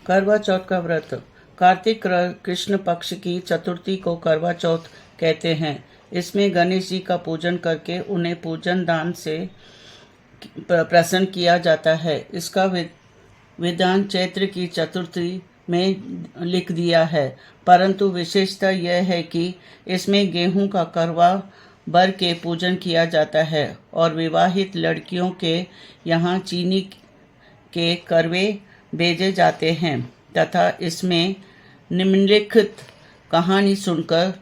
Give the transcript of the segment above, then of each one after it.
करवा चौथ का व्रत। कार्तिक कृष्ण पक्ष की चतुर्थी को करवा चौथ कहते हैं। इसमें गणेश जी का पूजन करके उन्हें पूजन दान से प्रसन्न किया जाता है। इसका विधान चैत्र की चतुर्थी में लिख दिया है, परंतु विशेषता यह है कि इसमें गेहूं का करवा बर के पूजन किया जाता है और विवाहित लड़कियों के यहाँ चीनी के करवे भेजे जाते हैं तथा इसमें निम्नलिखित कहानी सुनकर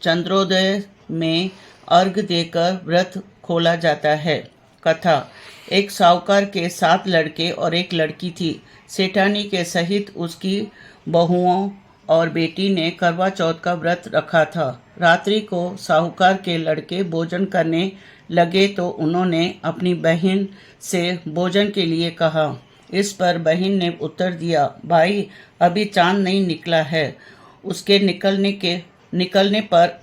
चंद्रोदय में अर्घ देकर व्रत खोला जाता है। कथा। एक साहूकार के 7 लड़के और एक लड़की थी। सेठानी के सहित उसकी बहुओं और बेटी ने करवा चौथ का व्रत रखा था। रात्रि को साहूकार के लड़के भोजन करने लगे तो उन्होंने अपनी बहन से भोजन के लिए कहा। इस पर बहन ने उत्तर दिया, भाई अभी चांद नहीं निकला है, उसके निकलने पर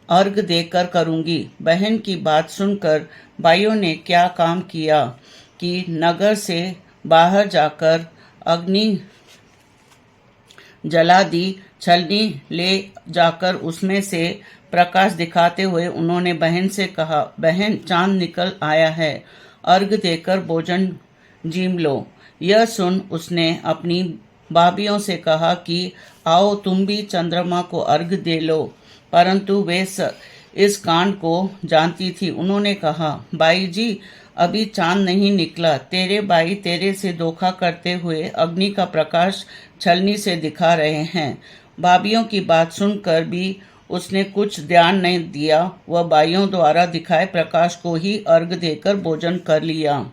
अर्घ देकर करूंगी। बहन की बात सुनकर भाइयों ने क्या काम किया कि नगर से बाहर जाकर अग्नि जला दी। छलनी ले जाकर उसमें से प्रकाश दिखाते हुए उन्होंने बहन से कहा, बहन चांद निकल आया है, अर्घ देकर भोजन जीम लो। यह सुन उसने अपनी भाभियों से कहा कि आओ तुम भी चंद्रमा को अर्घ दे लो, परंतु वे इस कांड को जानती थी। उन्होंने कहा, भाई जी अभी चांद नहीं निकला, तेरे भाई तेरे से धोखा करते हुए अग्नि का प्रकाश छलनी से दिखा रहे हैं। भाभियों की बात सुनकर भी उसने कुछ ध्यान नहीं दिया। वह भाइयों द्वारा दिखाए प्रकाश को ही अर्घ देकर भोजन कर लिया।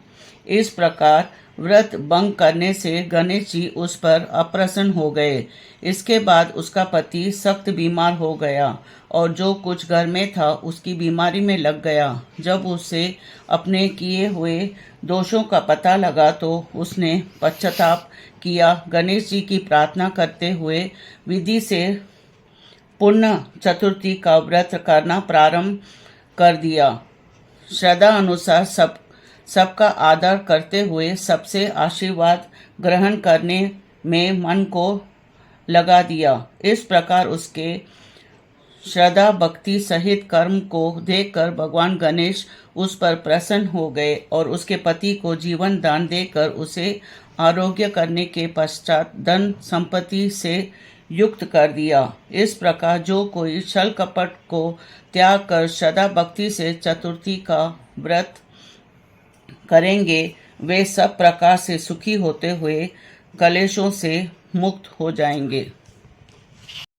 इस प्रकार व्रत भंग करने से गणेश जी उस पर अप्रसन्न हो गए। इसके बाद उसका पति सख्त बीमार हो गया और जो कुछ घर में था उसकी बीमारी में लग गया। जब उसे अपने किए हुए दोषों का पता लगा तो उसने पश्चाताप किया। गणेश जी की प्रार्थना करते हुए विधि से पुण्य चतुर्थी का व्रत करना प्रारंभ कर दिया। श्रद्धा अनुसार सबका आदर करते हुए सबसे आशीर्वाद ग्रहण करने में मन को लगा दिया। इस प्रकार उसके श्रद्धा भक्ति सहित कर्म को देखकर भगवान गणेश उस पर प्रसन्न हो गए और उसके पति को जीवन दान देकर उसे आरोग्य करने के पश्चात धन संपत्ति से युक्त कर दिया। इस प्रकार जो कोई छल कपट को त्याग कर श्रद्धा भक्ति से चतुर्थी का व्रत करेंगे वे सब प्रकार से सुखी होते हुए कलेशों से मुक्त हो जाएंगे।